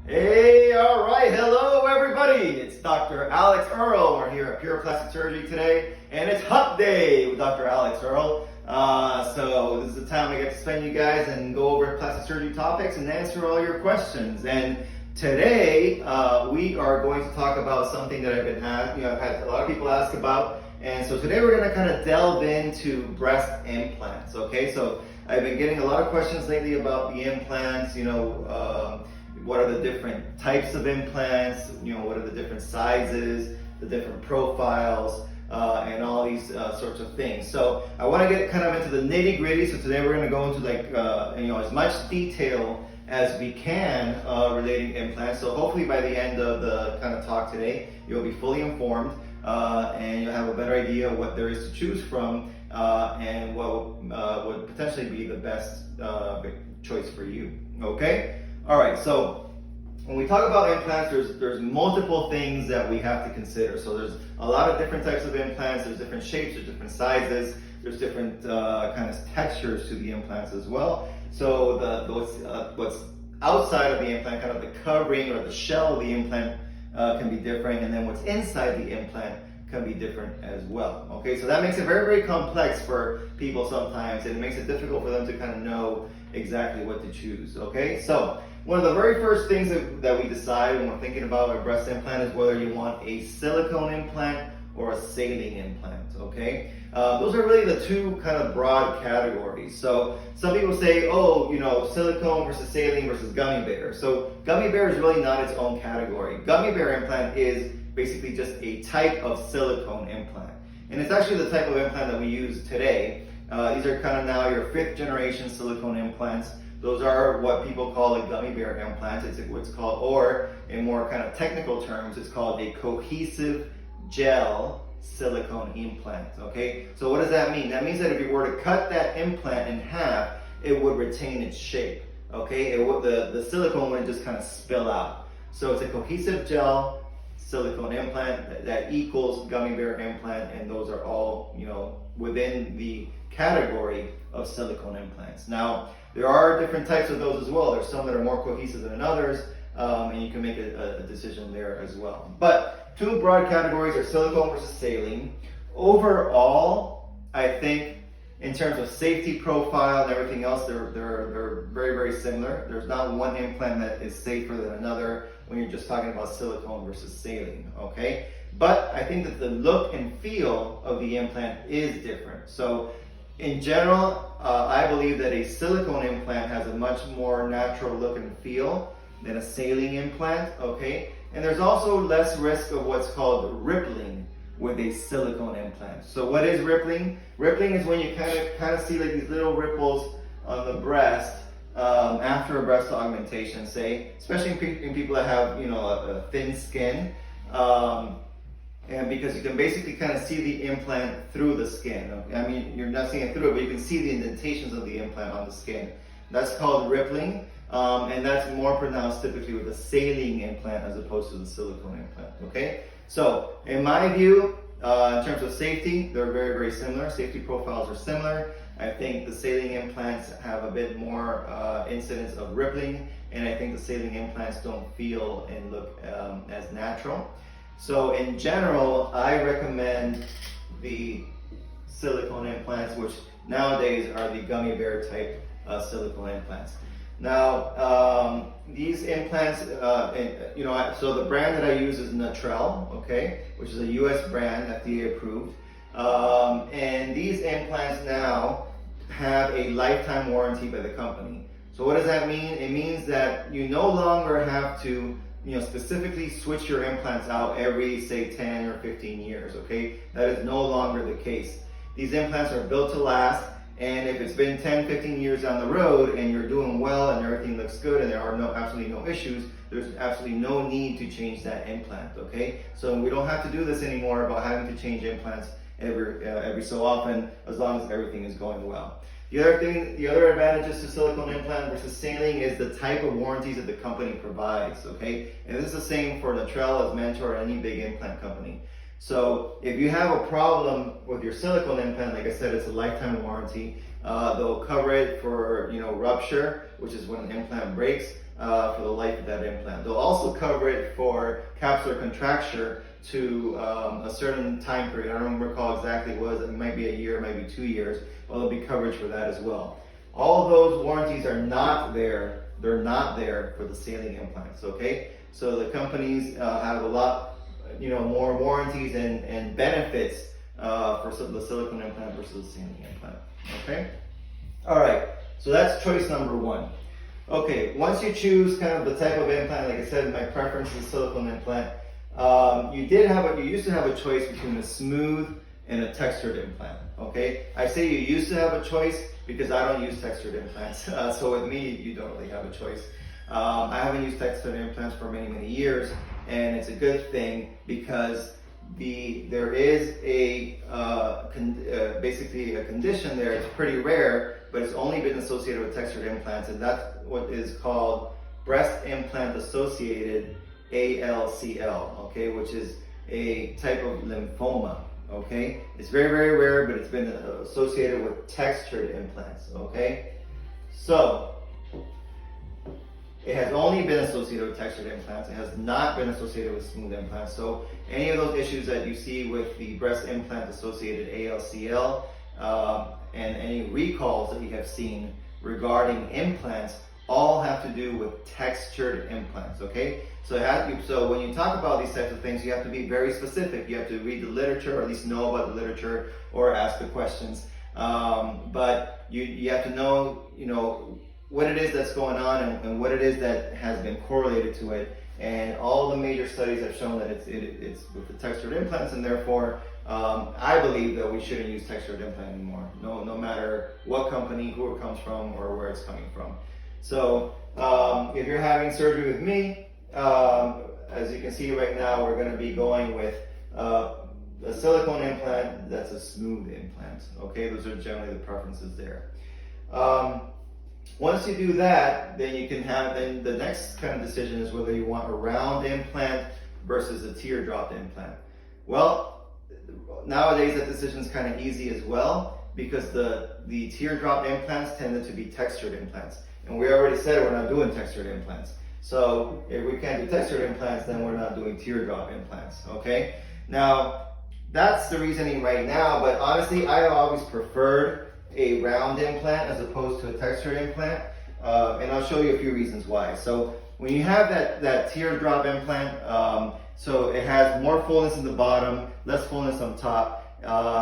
Hey, all right, hello everybody. It's Dr. Alex Earle. We're here at Pure Plastic Surgery today, and it's Hump Day with Dr. Alex Earle. So this is the time I get to spend you guys and go over plastic surgery topics and answer all your questions. And today we are going to talk about something that I've been asked, I've had a lot of people ask about. And so today we're going to kind of delve into breast implants. Okay, so I've been getting a lot of questions lately about the implants. What are the different types of implants, what are the different sizes, the different profiles, and all these sorts of things. So I want to get kind of into the nitty gritty. So today we're going to go into as much detail as we can relating to implants. So hopefully by the end of the kind of talk today, you'll be fully informed and you'll have a better idea of what there is to choose from and what would potentially be the best choice for you. Okay? All right, so when we talk about implants, there's multiple things that we have to consider. So there's a lot of different types of implants. There's different shapes, there's different sizes, there's different kind of textures to the implants as well. So what's outside of the implant, kind of the covering or the shell of the implant can be different, and then what's inside the implant can be different as well. Okay, so that makes it very, very complex for people sometimes, and it makes it difficult for them to kind of know exactly what to choose. Okay, so one of the very first things that we decide when we're thinking about a breast implant is whether you want a silicone implant or a saline implant. Okay, those are really the two kind of broad categories. So some people say, silicone versus saline versus gummy bear. So gummy bear is really not its own category. Gummy bear implant is basically just a type of silicone implant, and it's actually the type of implant that we use today. These are kind of now your 5th generation silicone implants. Those are what people call a gummy bear implant. It's what's called, or in more kind of technical terms, it's called a cohesive gel silicone implant. Okay, so what does that mean? That means that if you were to cut that implant in half, it would retain its shape. Okay, the silicone wouldn't just kind of spill out. So it's a cohesive gel silicone implant that equals gummy bear implant, and those are all within the category of silicone implants. Now there are different types of those as well. There's some that are more cohesive than others, and you can make a decision there as well. But two broad categories are silicone versus saline. Overall, I think in terms of safety profile and everything else, they're very, very similar. There's not one implant that is safer than another when you're just talking about silicone versus saline, okay? But I think that the look and feel of the implant is different. So in general, I believe that a silicone implant has a much more natural look and feel than a saline implant, okay? And there's also less risk of what's called rippling with a silicone implant. So what is rippling? Rippling is when you kind of see like these little ripples on the breast after a breast augmentation, say, especially in people that have a thin skin, and because you can basically kind of see the implant through the skin. Okay? I mean, you're not seeing it through it, but you can see the indentations of the implant on the skin. That's called rippling, and that's more pronounced typically with a saline implant as opposed to the silicone implant. Okay, so in my view, in terms of safety, they're very, very similar. Safety profiles are similar. I think the saline implants have a bit more incidence of rippling, and I think the saline implants don't feel and look as natural. So in general, I recommend the silicone implants, which nowadays are the gummy bear type silicone implants. Now, these implants, so the brand that I use is Natrel, okay, which is a US brand, FDA approved. And these implants now have a lifetime warranty by the company. So what does that mean? It means that you no longer have to specifically switch your implants out every, say, 10 or 15 years, okay? That is no longer the case. These implants are built to last, and if it's been 10, 15 years down the road and you're doing well and everything looks good and there are absolutely no issues, there's absolutely no need to change that implant, okay? So we don't have to do this anymore about having to change implants every so often, as long as everything is going well. The other advantages to silicone implant versus saline is the type of warranties that the company provides, okay? And this is the same for Natrel, as Mentor, or any big implant company. So if you have a problem with your silicone implant, like I said, it's a lifetime warranty. They'll cover it for rupture, which is when an implant breaks. for the life of that implant. They'll also cover it for capsular contracture to a certain time period. I don't recall exactly what it was. It might be a year, it might be 2 years, but there'll be coverage for that as well. All of those warranties are not there. They're not there for the saline implants, okay? So the companies have a lot, more warranties and benefits for the silicone implant versus the saline implant, okay? All right, so that's choice number one. Okay, once you choose kind of the type of implant, like I said, my preference is silicone implant. You used to have a choice between a smooth and a textured implant, okay? I say you used to have a choice because I don't use textured implants. So with me, you don't really have a choice. I haven't used textured implants for many, many years, and it's a good thing because there is basically a condition there. It's pretty rare, but it's only been associated with textured implants, and that's what is called breast implant associated ALCL, okay, which is a type of lymphoma, okay? It's very, very rare, but it's been associated with textured implants, okay? So, it has only been associated with textured implants. It has not been associated with smooth implants. So, any of those issues that you see with the breast implant associated ALCL and any recalls that you have seen regarding implants all have to do with textured implants, okay? So when you talk about these types of things, you have to be very specific. You have to read the literature, or at least know about the literature, or ask the questions. But you have to know, what it is that's going on and what it is that has been correlated to it. And all the major studies have shown that it's with the textured implants, and therefore I believe that we shouldn't use textured implant anymore. No matter what company, who it comes from, or where it's coming from. So if you're having surgery with me, as you can see right now, we're going to be going with a silicone implant that's a smooth implant. Okay, those are generally the preferences there. Once you do that, then you can then the next kind of decision is whether you want a round implant versus a teardrop implant. Well, nowadays that decision is kind of easy as well, because the teardrop implants tended to be textured implants. And we already said we're not doing textured implants. So if we can't do textured implants, then we're not doing teardrop implants, okay? Now, that's the reasoning right now, but honestly, I always preferred a round implant as opposed to a textured implant, and I'll show you a few reasons why. So when you have that teardrop implant, so it has more fullness in the bottom, less fullness on top.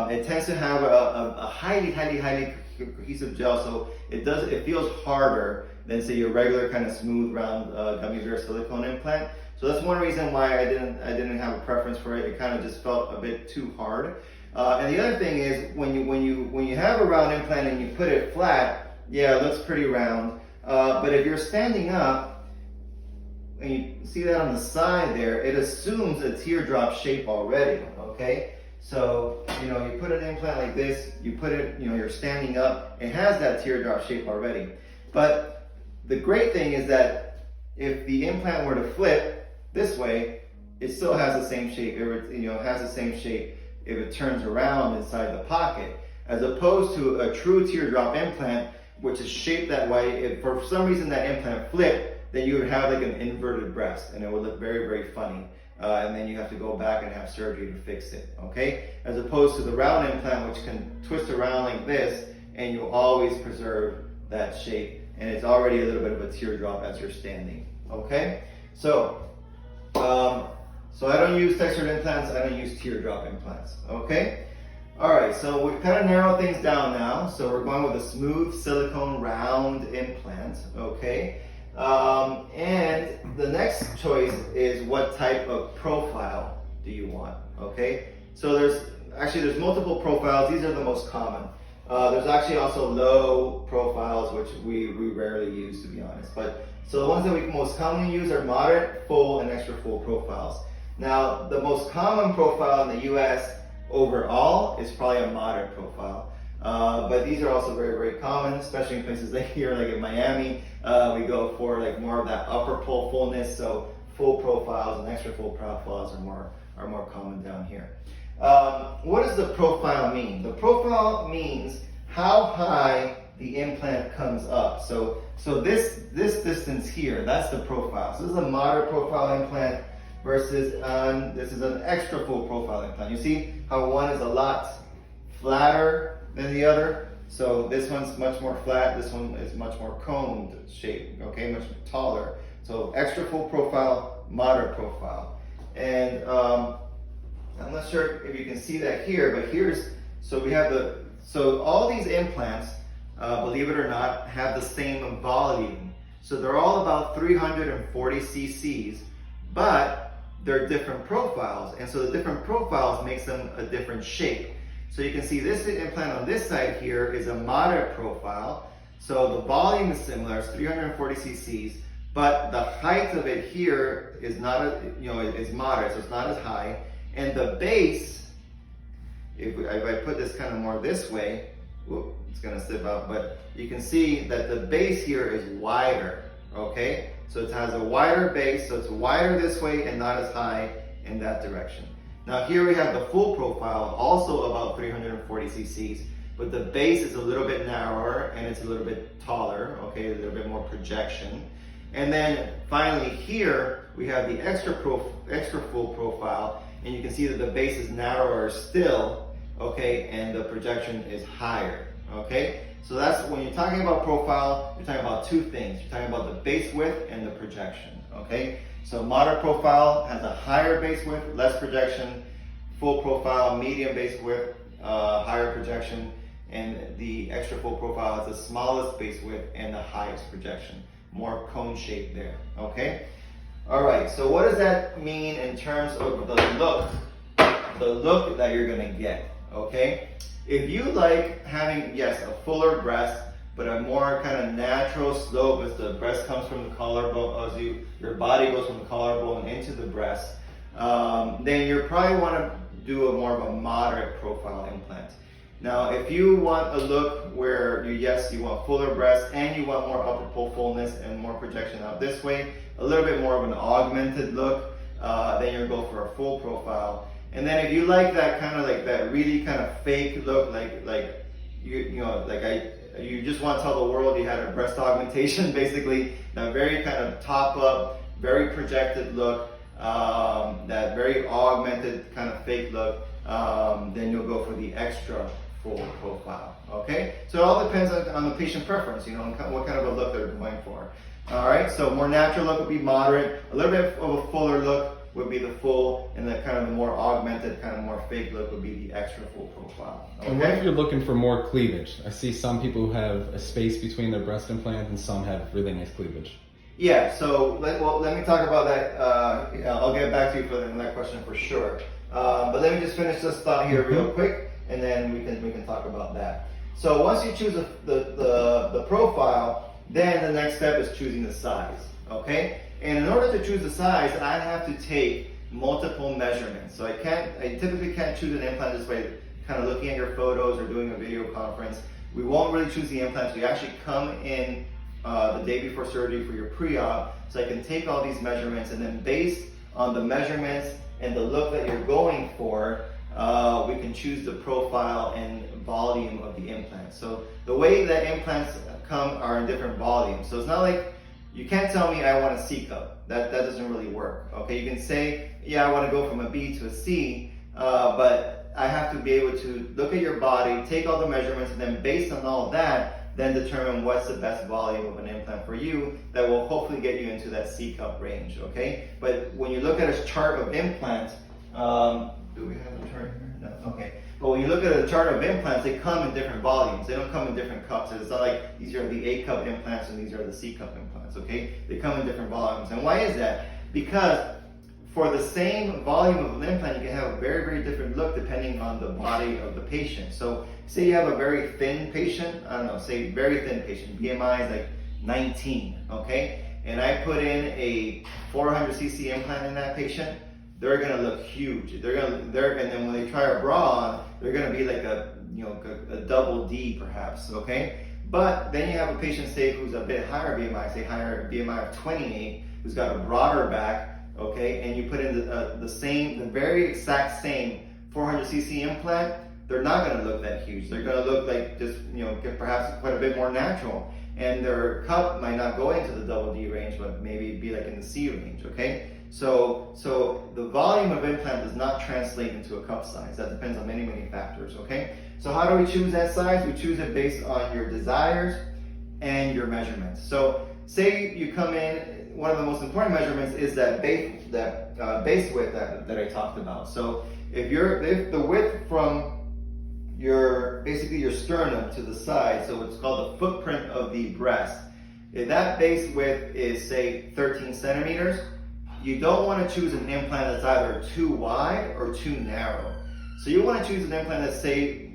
It tends to have a highly cohesive gel, so it feels harder than say your regular kind of smooth round gummy bear silicone implant. So that's one reason why I didn't have a preference for it. It kind of just felt a bit too hard. And the other thing is when you have a round implant and you put it flat, yeah, it looks pretty round. But if you're standing up and you see that on the side there, it assumes a teardrop shape already. Okay. So, you put an implant like this, you put it, you're standing up, it has that teardrop shape already. But the great thing is that if the implant were to flip this way, it still has the same shape. It has the same shape if it turns around inside the pocket, as opposed to a true teardrop implant, which is shaped that way. If for some reason that implant flipped, then you would have like an inverted breast, and it would look very, very funny. And then you have to go back and have surgery to fix it, okay? As opposed to the round implant, which can twist around like this, and you'll always preserve that shape, and it's already a little bit of a teardrop as you're standing, okay? So I don't use textured implants, I don't use teardrop implants, okay? All right, so we've kind of narrowed things down now. So we're going with a smooth silicone round implant, okay? And the next choice is what type of profile do you want, okay? So there's multiple profiles. These are the most common. There's actually also low profiles, which we rarely use, to be honest. So the ones that we most commonly use are moderate, full, and extra full profiles. Now, the most common profile in the US overall is probably a moderate profile. But these are also very, very common, especially in places like here, like in Miami. We go for like more of that upper pole fullness, so full profiles and extra full profiles are more common down here. What does the profile mean? The profile means how high the implant comes up. So this distance here, that's the profile. So this is a moderate profile implant versus this is an extra full profile implant. You see how one is a lot flatter than the other? So this one's much more flat, this one is much more coned shape, okay, much taller. So extra full profile, moderate profile. And I'm not sure if you can see that here, but so all these implants, believe it or not, have the same volume. So they're all about 340 cc's, but they're different profiles. And so the different profiles makes them a different shape. So you can see this implant on this side here is a moderate profile. So the volume is similar, it's 340 cc's, but the height of it here is not, is moderate, so it's not as high. And the base, if I put this kind of more this way, whoop, it's gonna slip out, but you can see that the base here is wider, okay? So it has a wider base, so it's wider this way and not as high in that direction. Now here we have the full profile, also about 340 cc's, but the base is a little bit narrower and it's a little bit taller, okay, a little bit more projection. And then finally here, we have the extra full profile, and you can see that the base is narrower still, okay, and the projection is higher, okay? So that's, when you're talking about profile, you're talking about two things. You're talking about the base width and the projection, okay? So moderate profile has a higher base width, less projection. Full profile, medium base width, higher projection. And the extra full profile has the smallest base width and the highest projection. More cone shape there, okay? All right, so what does that mean in terms of the look that you're gonna get, okay? If you like having, yes, a fuller breast, but a more kind of natural slope as the breast comes from the collarbone, as your body goes from the collarbone into the breast, then you probably wanna do a more of a moderate profile implant. Now, if you want a look where you want fuller breast and you want more upper pole fullness and more projection out this way, a little bit more of an augmented look, then you'll go for a full profile. And then if you like that kind of like that really kind of fake look, you just want to tell the world you had a breast augmentation, basically, that very kind of top up, very projected look, that very augmented kind of fake look, then you'll go for the extra full profile, okay? So it all depends on the patient preference, on what kind of a look they're going for. All right, so more natural look would be moderate, a little bit of a fuller look would be the full, and the kind of the more augmented, kind of more fake look would be the extra full profile. Okay? And what if you're looking for more cleavage? I see some people who have a space between their breast implant and some have really nice cleavage. Yeah, so let me talk about that. I'll get back to you for that question for sure. But let me just finish this thought here real quick, and then we can talk about that. So once you choose the profile, then the next step is choosing the size, okay? And in order to choose the size, I have to take multiple measurements. So I typically can't choose an implant just by kind of looking at your photos or doing a video conference. We won't really choose the implants. We actually come in the day before surgery for your pre-op, so I can take all these measurements, and then based on the measurements and the look that you're going for, we can choose the profile and volume of the implant. So the way that implants come are in different volumes. So it's not like, you can't tell me I want a C cup. That doesn't really work. Okay, you can say, yeah, I want to go from a B to a C, but I have to be able to look at your body, take all the measurements, and then based on all that, then determine what's the best volume of an implant for you that will hopefully get you into that C cup range, okay? But when you look at a chart of implants, do we have a chart here? No, okay. But when you look at a chart of implants, they come in different volumes. They don't come in different cups. It's not like these are the A cup implants and these are the C cup implants, okay? They come in different volumes. And why is that? Because for the same volume of an implant, you can have a very, very different look depending on the body of the patient. So say you have a very thin patient, I don't know, say very thin patient, BMI is like 19, okay? And I put in a 400 cc implant in that patient, they're gonna look huge. And then when they try a bra on, they're gonna be like a double D perhaps, okay? But then you have a patient, say, who's a bit higher BMI, say higher BMI of 28, who's got a broader back, okay? And you put in the very exact same 400 cc implant, they're not going to look that huge. They're going to look like just, perhaps quite a bit more natural. And their cup might not go into the double D range, but maybe be like in the C range, okay? So the volume of implant does not translate into a cup size. That depends on many, many factors, okay? So how do we choose that size? We choose it based on your desires and your measurements. So say you come in, one of the most important measurements is that base width that I talked about. So if the width from basically your sternum to the side, so it's called the footprint of the breast, if that base width is say 13 centimeters, you don't want to choose an implant that's either too wide or too narrow. So you want to choose an implant that's say,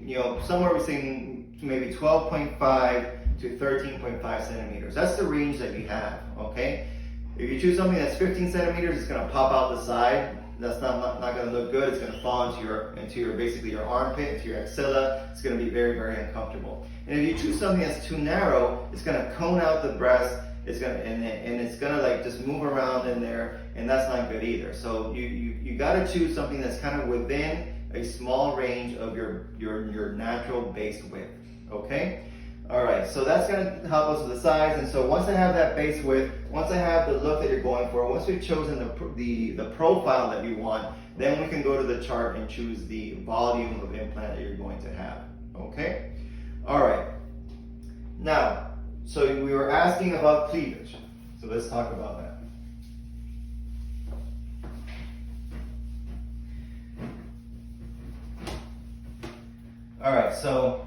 somewhere between maybe 12.5 to 13.5 centimeters. That's the range that you have, okay? If you choose something that's 15 centimeters, it's going to pop out the side. That's not going to look good. It's going to fall into your basically your armpit, into your axilla. It's going to be very, very uncomfortable. And if you choose something that's too narrow, it's going to cone out the breast. It's going to and it's going to like just move around in there, and that's not good either. So you got to choose something that's kind of within a small range of your natural base width. Okay. All right, so that's going to help us with the size. And so once I have that base width, once I have the look that you're going for, once we've chosen the profile that we want, then we can go to the chart and choose the volume of implant that you're going to have. Okay? All right. Now, so we were asking about cleavage. So let's talk about that. All right, so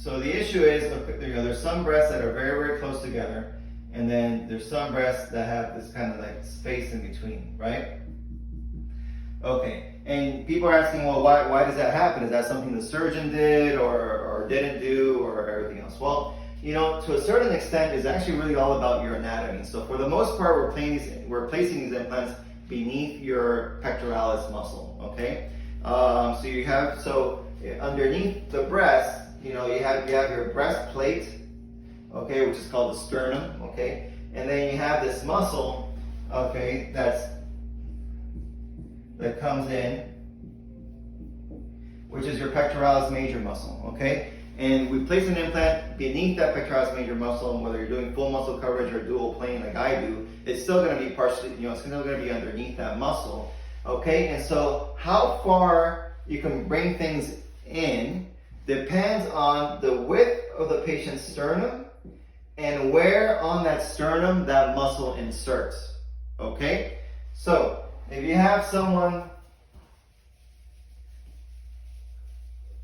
the issue is, there's some breasts that are very, very close together, and then there's some breasts that have this kind of like space in between, right? Okay, and people are asking, well, why does that happen? Is that something the surgeon did or didn't do or everything else? Well, to a certain extent, it's actually really all about your anatomy. So for the most part, we're placing these implants beneath your pectoralis muscle, okay? So underneath the breast, you have your breastplate, okay, which is called the sternum, okay, and then you have this muscle, okay, that comes in, which is your pectoralis major muscle, okay, and we place an implant beneath that pectoralis major muscle, and whether you're doing full muscle coverage or dual plane like I do, it's still going to be partially, it's still going to be underneath that muscle, okay, and so how far you can bring things in depends on the width of the patient's sternum and where on that sternum that muscle inserts, okay? So, if you have someone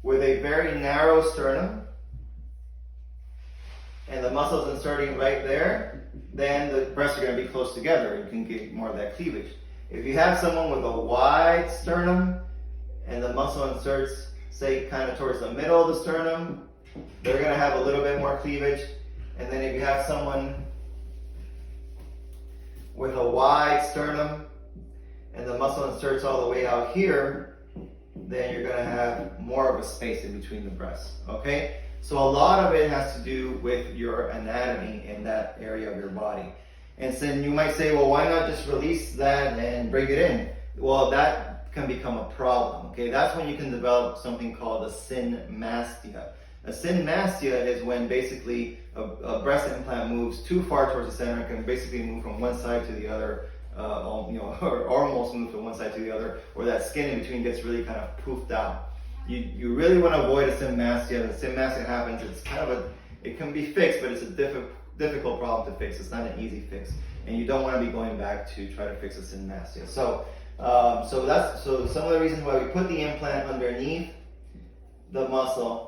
with a very narrow sternum and the muscle's inserting right there, then the breasts are going to be close together. You can get more of that cleavage. If you have someone with a wide sternum and the muscle inserts, say, kind of towards the middle of the sternum, they're going to have a little bit more cleavage. And then if you have someone with a wide sternum and the muscle inserts all the way out here, then you're going to have more of a space in between the breasts, okay? So a lot of it has to do with your anatomy in that area of your body. And so you might say, well, why not just release that and bring it in? Well, that can become a problem, okay? That's when you can develop something called a synmastia. A synmastia is when basically a breast implant moves too far towards the center, can basically move from one side to the other, or almost move from one side to the other, or that skin in between gets really kind of poofed out. You really want to avoid a synmastia. The synmastia happens, it's kind of it can be fixed, but it's a difficult problem to fix. It's not an easy fix, and you don't want to be going back to try to fix a synmastia. So some of the reasons why we put the implant underneath the muscle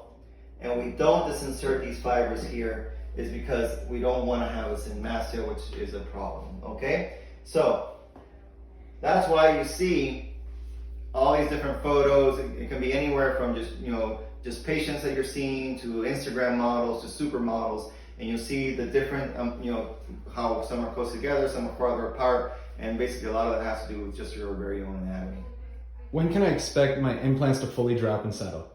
and we don't disinsert these fibers here is because we don't want to have a synmastia, which is a problem, okay? So that's why you see all these different photos. It can be anywhere from just patients that you're seeing to Instagram models to supermodels, and you'll see the different, how some are close together, some are farther apart, and basically a lot of that has to do with just your very own anatomy. When can I expect my implants to fully drop and settle?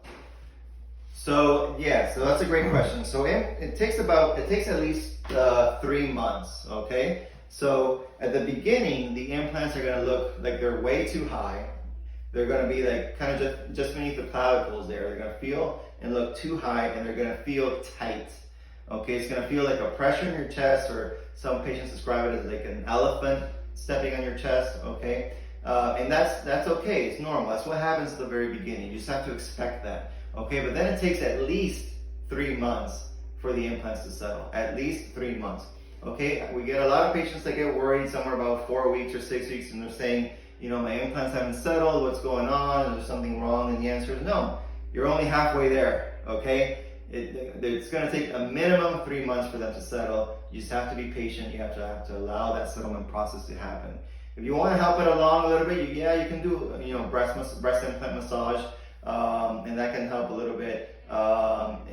So that's a great question. So it takes at least 3 months, okay? So at the beginning, the implants are going to look like they're way too high. They're going to be like kind of just beneath the clavicles there. They're going to feel and look too high, and they're going to feel tight. Okay, it's going to feel like a pressure in your chest, or some patients describe it as like an elephant stepping on your chest. Okay, and that's okay. It's normal. That's what happens at the very beginning. You just have to expect that. Okay, but then it takes at least 3 months for the implants to settle. At least 3 months. Okay, we get a lot of patients that get worried somewhere about 4 weeks or 6 weeks, and they're saying, you know, my implants haven't settled, what's going on, is there something wrong? And the answer is no, you're only halfway there, okay? It's gonna take a minimum of 3 months for them to settle. You just have to be patient, you have to allow that settlement process to happen. If you wanna help it along a little bit, you can do, you know, breast implant massage, and that can help a little bit. And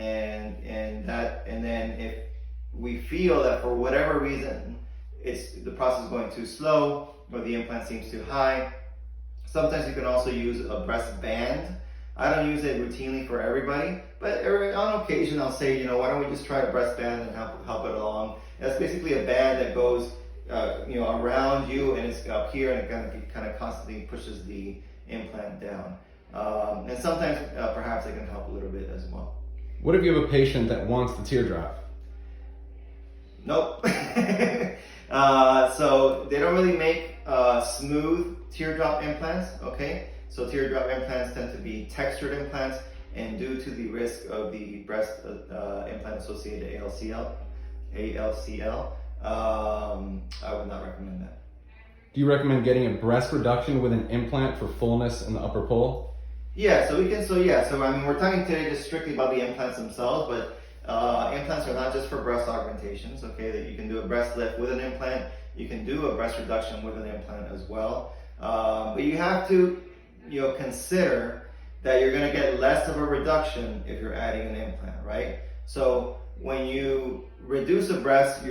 then if we feel that for whatever reason, the process is going too slow, or the implant seems too high, sometimes you can also use a breast band. I don't use it routinely for everybody, but on occasion I'll say, you know, why don't we just try a breast band and help it along. That's basically a band that goes, you know, around you, and it's up here, and it kind of constantly pushes the implant down. And sometimes perhaps it can help a little bit as well. What if you have a patient that wants the teardrop? Nope. So they don't really make smooth teardrop implants, okay? So teardrop implants tend to be textured implants, and due to the risk of the breast implant associated ALCL, I would not recommend that. Do you recommend getting a breast reduction with an implant for fullness in the upper pole? Yeah, so I mean, we're talking today just strictly about the implants themselves, but implants are not just for breast augmentations, okay? That you can do a breast lift with an implant, you can do a breast reduction with an implant as well. But you have to, you know, consider that you're going to get less of a reduction if you're adding an implant, right? So when you reduce a breast,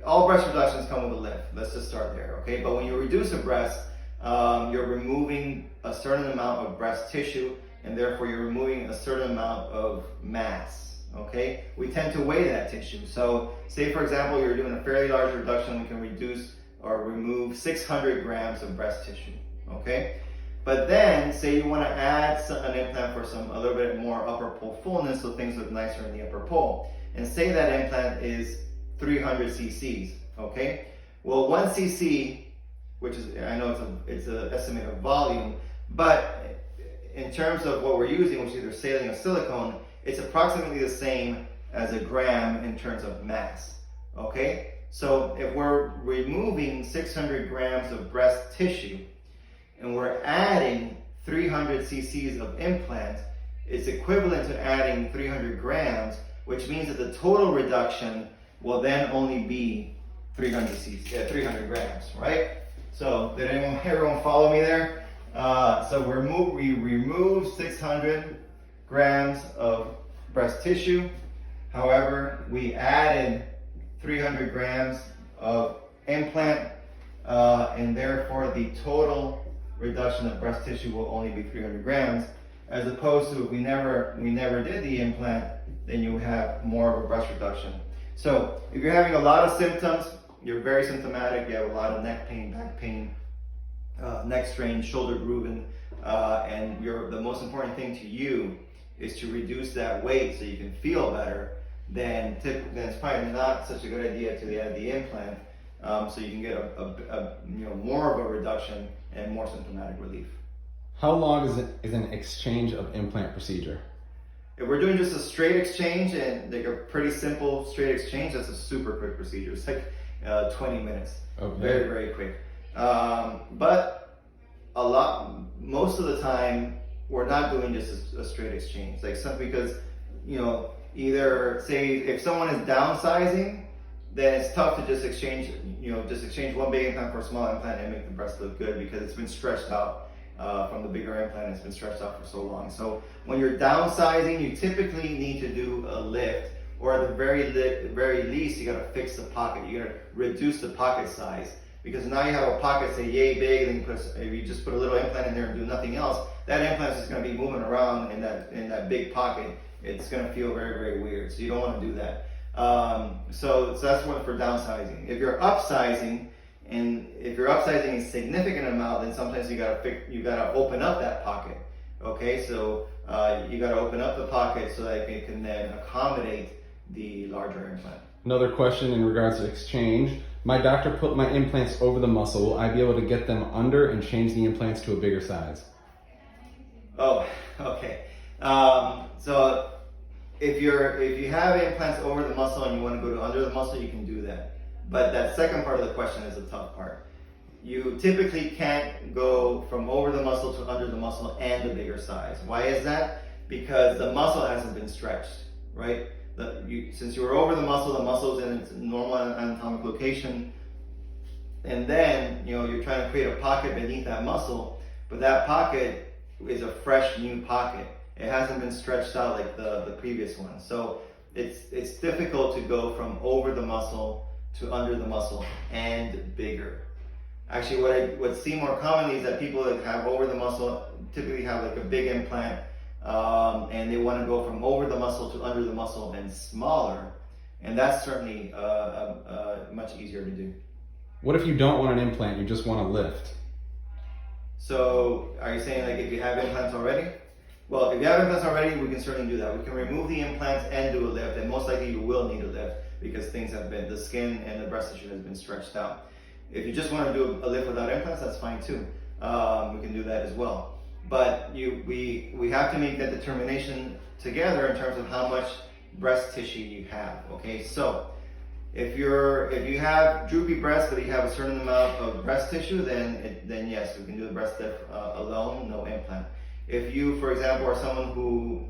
all breast reductions come with a lift. Let's just start there, okay? But when you reduce a breast, you're removing a certain amount of breast tissue, and therefore you're removing a certain amount of mass, okay? We tend to weigh that tissue. So say, for example, you're doing a fairly large reduction, we can reduce or remove 600 grams of breast tissue, okay? But then, say you want to add an implant for a little bit more upper pole fullness, so things look nicer in the upper pole. And say that implant is 300 cc's, okay? Well, 1 cc, which is, I know it's an estimate of volume, but in terms of what we're using, which is either saline or silicone, it's approximately the same as a gram in terms of mass, okay? So if we're removing 600 grams of breast tissue, and we're adding 300 cc's of implant, it's equivalent to adding 300 grams, which means that the total reduction will then only be 300 grams, right? So did everyone follow me there? So we remove 600 grams of breast tissue. However, we added 300 grams of implant, and therefore the total reduction of breast tissue will only be 300 grams, as opposed to if we never did the implant, then you have more of a breast reduction. So if you're having a lot of symptoms, you're very symptomatic, you have a lot of neck pain, back pain, neck strain, shoulder grooving, and the most important thing to you is to reduce that weight so you can feel better, then it's probably not such a good idea to add the implant, so you can get more of a reduction and more symptomatic relief. How long is an exchange of implant procedure? If we're doing just a straight exchange, and like a pretty simple straight exchange, that's a super quick procedure. It's like 20 minutes. Okay. Very, very quick. But most of the time, we're not doing just a straight exchange. Because, you know, either say if someone is downsizing, then it's tough to just exchange one big implant for a small implant and make the breast look good, because it's been stretched out from the bigger implant. It's been stretched out for so long. So when you're downsizing, you typically need to do a lift, or at the very least, you got to fix the pocket. You got to reduce the pocket size, because now you have a pocket, say, yay big, and if you just put a little implant in there and do nothing else, that implant is just going to be moving around in that big pocket. It's going to feel very, very weird. So you don't want to do that. So that's one for downsizing. If you're upsizing And if you're upsizing a significant amount, then sometimes you gotta open up that pocket. Okay, so you gotta open up the pocket so that it can then accommodate the larger implant. Another question in regards to exchange. My doctor put my implants over the muscle. Will I be able to get them under and change the implants to a bigger size? Oh, okay. So if you have implants over the muscle and you want to go to under the muscle, you can do that. But that second part of the question is the tough part. You typically can't go from over the muscle to under the muscle and a bigger size. Why is that? Because the muscle hasn't been stretched, right? Since you were over the muscle is in its normal anatomic location, and then you're trying to create a pocket beneath that muscle, but that pocket is a fresh new pocket. It hasn't been stretched out like the previous one. So it's difficult to go from over the muscle to under the muscle and bigger. Actually, what I would see more commonly is that people that have over the muscle typically have like a big implant, and they want to go from over the muscle to under the muscle and smaller, and that's certainly much easier to do. What if you don't want an implant, you just want to lift? So are you saying like if you have implants already? Well, if you have implants already, we can certainly do that. We can remove the implants and do a lift, and most likely you will need a lift because the skin and the breast tissue has been stretched out. If you just want to do a lift without implants, that's fine too. We can do that as well. But we have to make that determination together in terms of how much breast tissue you have. Okay, so if you have droopy breasts but you have a certain amount of breast tissue, then yes, we can do the breast lift alone, no implant. If you, for example, are someone who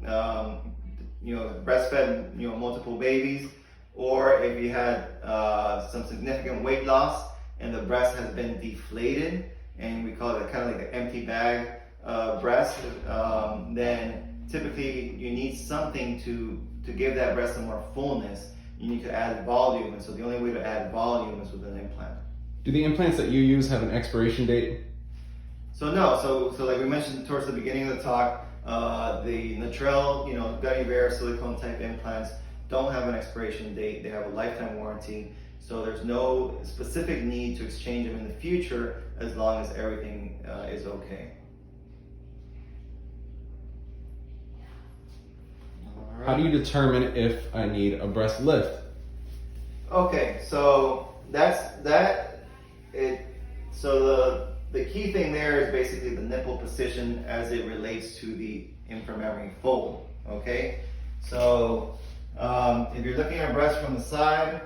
breastfed multiple babies, or if you had some significant weight loss and the breast has been deflated, and we call it kind of like an empty bag breast, then typically you need something to give that breast some more fullness. You need to add volume, and so the only way to add volume is with an implant. Do the implants that you use have an expiration date? So no, so like we mentioned towards the beginning of the talk, the Natrel, Gummy silicone type implants don't have an expiration date. They have a lifetime warranty, so there's no specific need to exchange them in the future as long as everything is okay. Right. How do you determine if I need a breast lift? Okay, so the key thing there is basically the nipple position as it relates to the inframammary fold. Okay, so if you're looking at breast from the side,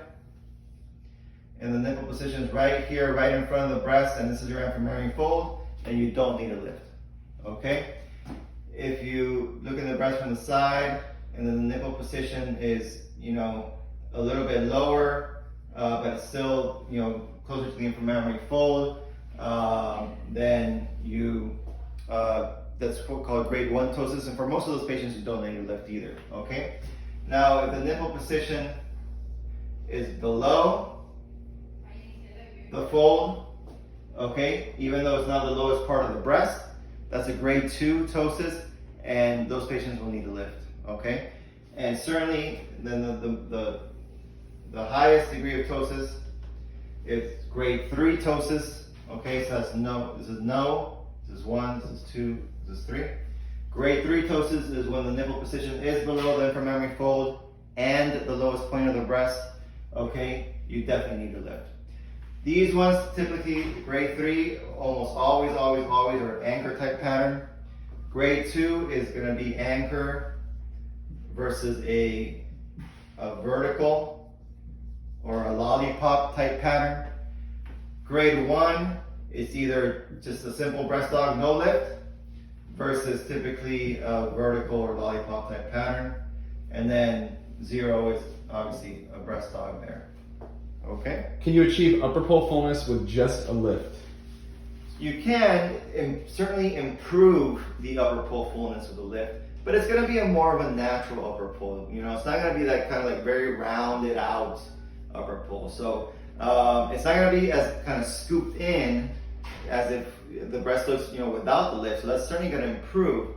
and the nipple position is right here, right in front of the breast, and this is your inframammary fold, then you don't need a lift. Okay, if you look at the breast from the side, and then the nipple position is a little bit lower, but it's still closer to the inframammary fold, then that's called grade 1 ptosis, and for most of those patients you don't need a lift either. Okay, now if the nipple position is below the fold, okay, even though it's not the lowest part of the breast, that's a grade 2 ptosis, and those patients will need a lift. Okay, and certainly then the highest degree of ptosis is grade 3 ptosis. Okay, so that's no. This is 1, this is 2, this is 3. Grade 3 ptosis is when the nipple position is below the inframammary fold and the lowest point of the breast. Okay, you definitely need a lift. These ones, typically grade 3, almost always are anchor type pattern. Grade 2 is going to be anchor versus a vertical or a lollipop type pattern. Grade 1 is either just a simple breast dog, no lift, versus typically a vertical or lollipop type pattern. And then 0 is obviously a breast dog there. Okay? Can you achieve upper pole fullness with just a lift? You can certainly improve the upper pole fullness with a lift, but it's going to be more of a natural upper pole. It's not going to be that kind of like very rounded out upper pole. So it's not going to be as kind of scooped in as if the breast looks, without the lift. So that's certainly going to improve,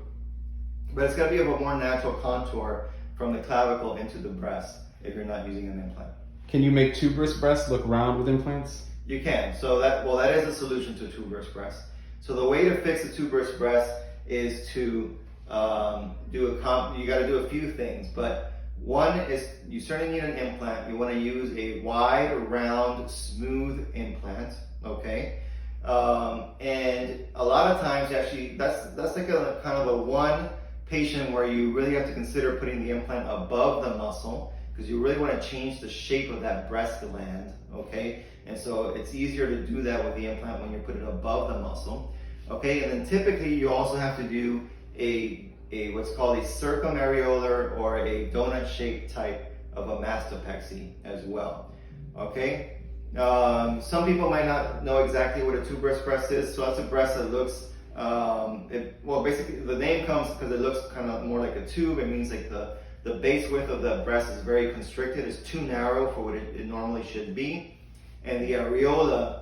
but it's going to be of a more natural contour from the clavicle into the breast if you're not using an implant. Can you make tuberous breasts look round with implants? You can. So that is a solution to a tuberous breast. So the way to fix a tuberous breast is to you got to do a few things, but one is you certainly need an implant. You want to use a wide, round, smooth implant, okay? And a lot of times, actually, that's like a kind of a one patient where you really have to consider putting the implant above the muscle, because you really want to change the shape of that breast gland, okay? And so it's easier to do that with the implant when you put it above the muscle, okay? And then typically you also have to do a what's called a circumareolar or a donut-shaped type of a mastopexy as well, okay? Some people might not know exactly what a tuberous breast is. So that's a breast that looks, well, basically the name comes because it looks kind of more like a tube. It means like the base width of the breast is very constricted. It's too narrow for what it normally should be. And the areola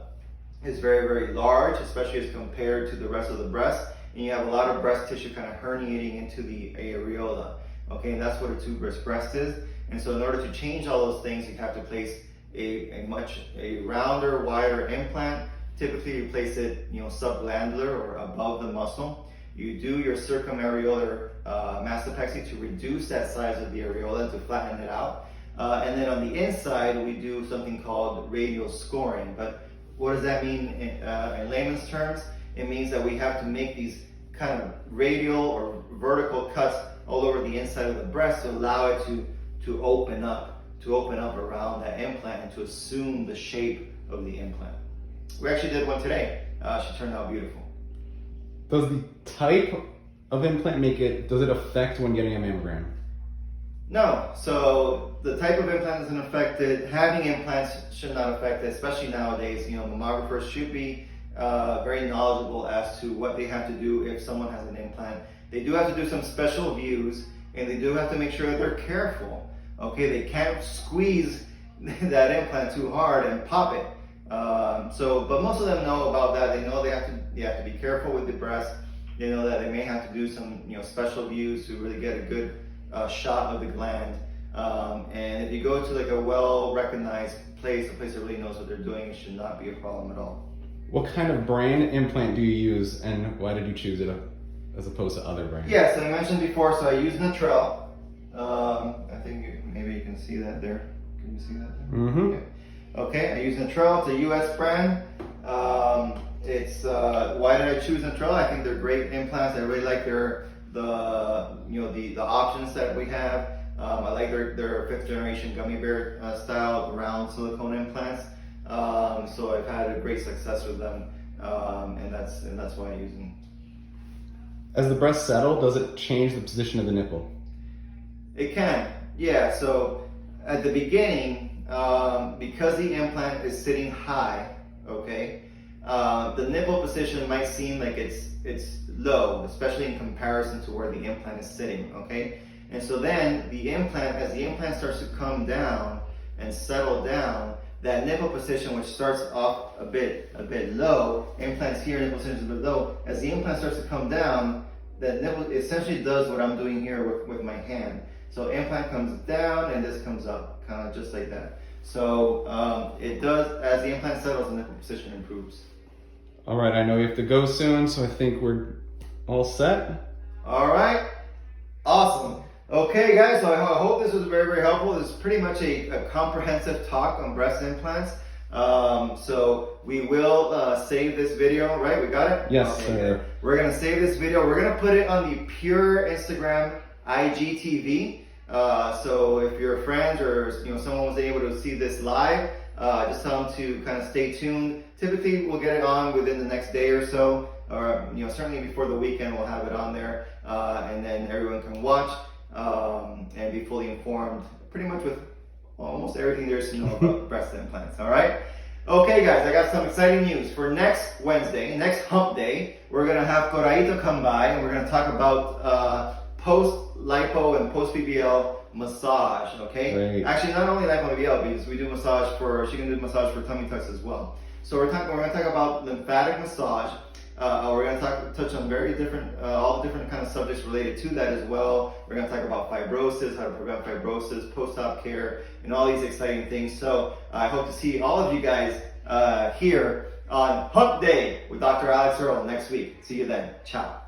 is very, very large, especially as compared to the rest of the breast. And you have a lot of breast tissue kind of herniating into the areola. Okay, and that's what a tuberous breast is. And so in order to change all those things, you have to place a much rounder, wider implant. Typically you place it, subglandular or above the muscle. You do your circumareolar mastopexy to reduce that size of the areola and to flatten it out. And then on the inside, we do something called radial scoring. But what does that mean in layman's terms? It means that we have to make these kind of radial or vertical cuts all over the inside of the breast to allow it to open up around that implant and to assume the shape of the implant. We actually did one today. She turned out beautiful. Does the type of implant does it affect when getting a mammogram? No. So the type of implant isn't affected. Having implants should not affect it, especially nowadays. Mammographers should be very knowledgeable as to what they have to do if someone has an implant. They do have to do some special views, and they do have to make sure that they're careful. Okay, they can't squeeze that implant too hard and pop it. But most of them know about that. They know they have to be careful with the breast. They know that they may have to do some special views to really get a good shot of the gland. And if you go to like a well-recognized place, a place that really knows what they're doing, it should not be a problem at all. What kind of brand implant do you use, and why did you choose it as opposed to other brands? Yes, I mentioned before, so I use Earle. I think maybe you can see that there. Can you see that there? Mm-hmm. Okay, I use Earle. It's a U.S. brand. Why did I choose Earle? I think they're great implants. I really like the options that we have. I like their 5th generation gummy bear style round silicone implants. So I've had a great success with them, and that's why I use them. As the breasts settle, does it change the position of the nipple? It can, yeah. So at the beginning, because the implant is sitting high, okay, the nipple position might seem like it's low, especially in comparison to where the implant is sitting, okay? And so then as the implant starts to come down and settle down, that nipple position, which starts off a bit low, implants here, nipple position is a bit low. As the implant starts to come down, that nipple essentially does what I'm doing here with my hand. So implant comes down and this comes up, kind of just like that. So it does, as the implant settles, the nipple position improves. All right, I know you have to go soon, so I think we're all set. All right, awesome. Okay guys, so I hope this was very, very helpful. This is pretty much a comprehensive talk on breast implants. So we will save this video, right? We got it? Yes, okay, sir. Good. We're gonna save this video. We're gonna put it on the Pure Instagram IGTV. So if your friends or someone was able to see this live, just tell them to kind of stay tuned. Typically we'll get it on within the next day or so, or certainly before the weekend we'll have it on there, and then everyone can watch and be fully informed pretty much with almost everything there is to know about breast implants. All right. Okay guys, I got some exciting news. For next Wednesday, next hump day, we're gonna have Coraito come by and we're gonna talk about post-lipo and post-BBL massage, okay? Great. Actually, not only lipo and BBL, because we do massage she can do massage for tummy tucks as well. So we're gonna talk about lymphatic massage. We're going to touch on very different, all the different kind of subjects related to that as well. We're going to talk about fibrosis, how to prevent fibrosis, post-op care, and all these exciting things. So I hope to see all of you guys here on Hump Day with Dr. Alex Earle next week. See you then. Ciao.